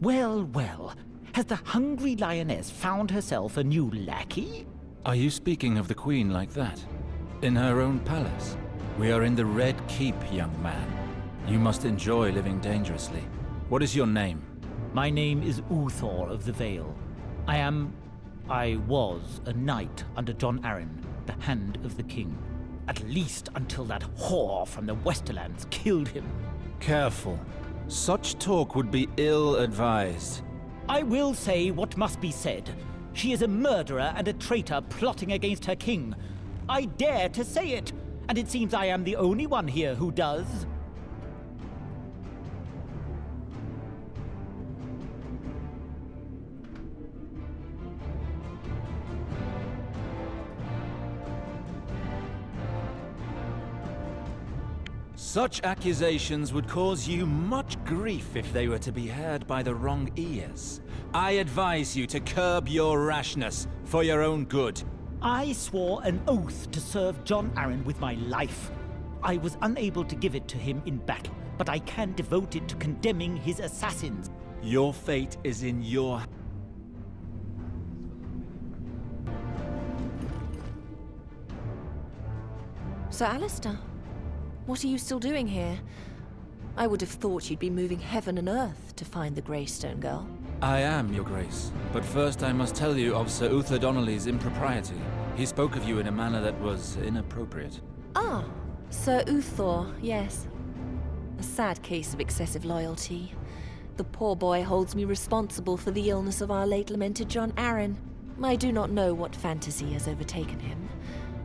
Well, well. Has the hungry lioness found herself a new lackey? Are you speaking of the Queen like that? In her own palace? We are in the Red Keep, young man. You must enjoy living dangerously. What is your name? My name is Uthor of the Vale. I was a knight under John Arryn, the Hand of the King. At least until that whore from the Westerlands killed him. Careful. Such talk would be ill-advised. I will say what must be said. She is a murderer and a traitor plotting against her king. I dare to say it, and it seems I am the only one here who does. Such accusations would cause you much grief if they were to be heard by the wrong ears. I advise you to curb your rashness for your own good. I swore an oath to serve John Arryn with my life. I was unable to give it to him in battle, but I can devote it to condemning his assassins. Your fate is in your... Sir Alistair, what are you still doing here? I would have thought you'd be moving heaven and earth to find the Greystone Girl. I am, Your Grace. But first I must tell you of Sir Uther Donnelly's impropriety. He spoke of you in a manner that was inappropriate. Ah, Sir Uthor, yes. A sad case of excessive loyalty. The poor boy holds me responsible for the illness of our late lamented John Arryn. I do not know what fantasy has overtaken him.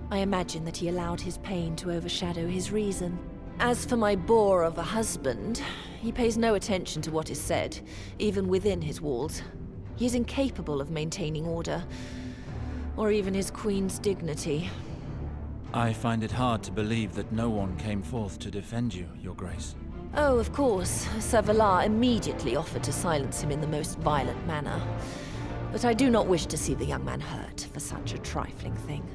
I imagine that he allowed his pain to overshadow his reason. As for my bore of a husband, he pays no attention to what is said, even within his walls. He is incapable of maintaining order, or even his queen's dignity. I find it hard to believe that no one came forth to defend you, Your Grace. Oh, of course, Sir Valar immediately offered to silence him in the most violent manner. But I do not wish to see the young man hurt for such a trifling thing.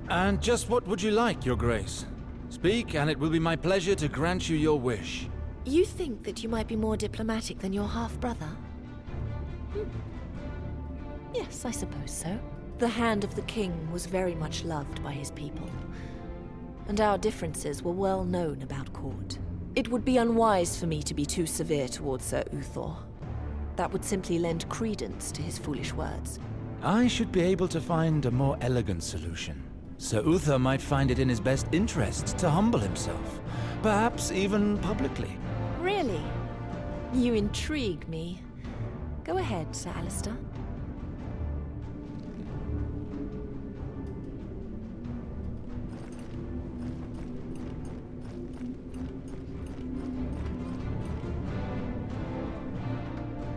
And just what would you like, Your Grace? Speak, and it will be my pleasure to grant you your wish. You think that you might be more diplomatic than your half-brother? Yes, I suppose so. The Hand of the King was very much loved by his people, and our differences were well known about court. It would be unwise for me to be too severe towards Sir Uthor. That would simply lend credence to his foolish words. I should be able to find a more elegant solution. Sir Uther might find it in his best interest to humble himself, perhaps even publicly. Really? You intrigue me. Go ahead, Sir Alistair.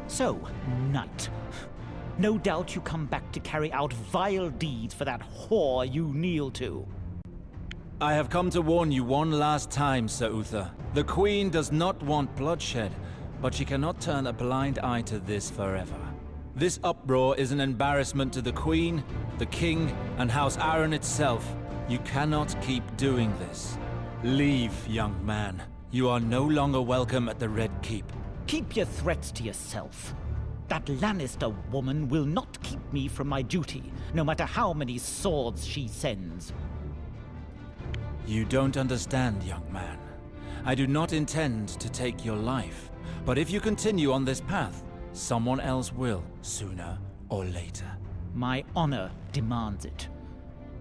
So, knight. No doubt you come back to carry out vile deeds for that whore you kneel to. I have come to warn you one last time, Sir Uther. The Queen does not want bloodshed, but she cannot turn a blind eye to this forever. This uproar is an embarrassment to the Queen, the King, and House Arryn itself. You cannot keep doing this. Leave, young man. You are no longer welcome at the Red Keep. Keep your threats to yourself. That Lannister woman will not keep me from my duty, no matter how many swords she sends. You don't understand, young man. I do not intend to take your life, but if you continue on this path, someone else will, sooner or later. My honor demands it.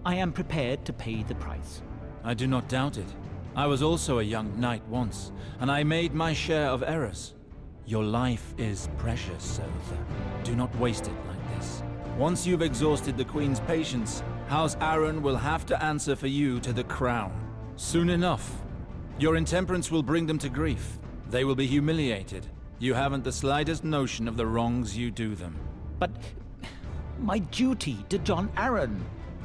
I am prepared to pay the price. I do not doubt it. I was also a young knight once, and I made my share of errors. Your life is precious, Sir Uther. Do not waste it like this. Once you've exhausted the Queen's patience, House Arryn will have to answer for you to the crown. Soon enough. Your intemperance will bring them to grief. They will be humiliated. You haven't the slightest notion of the wrongs you do them. But my duty to John Arryn.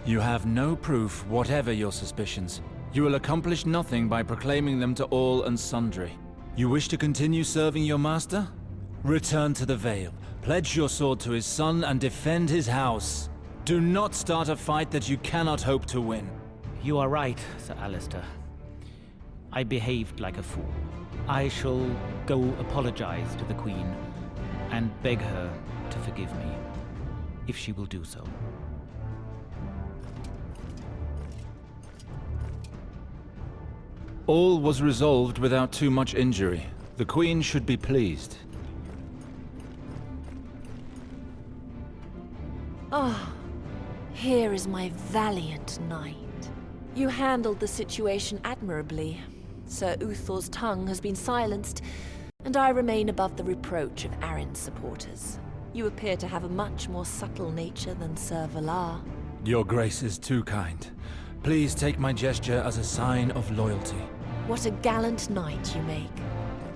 You have no proof, whatever your suspicions. You will accomplish nothing by proclaiming them to all and sundry. You wish to continue serving your master? Return to the Vale, pledge your sword to his son, and defend his house. Do not start a fight that you cannot hope to win. You are right, Sir Alistair. I behaved like a fool. I shall go apologize to the Queen and beg her to forgive me, if she will do so. All was resolved without too much injury. The Queen should be pleased. Ah, here is my valiant knight. You handled the situation admirably. Sir Uthor's tongue has been silenced, and I remain above the reproach of Arryn's supporters. You appear to have a much more subtle nature than Sir Valar. Your Grace is too kind. Please take my gesture as a sign of loyalty. What a gallant knight you make.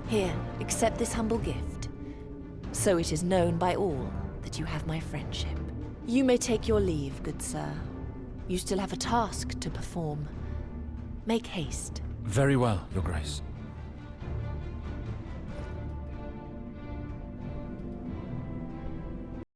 Here, accept this humble gift. So it is known by all that you have my friendship. You may take your leave, good sir. You still have a task to perform. Make haste. Very well, Your Grace.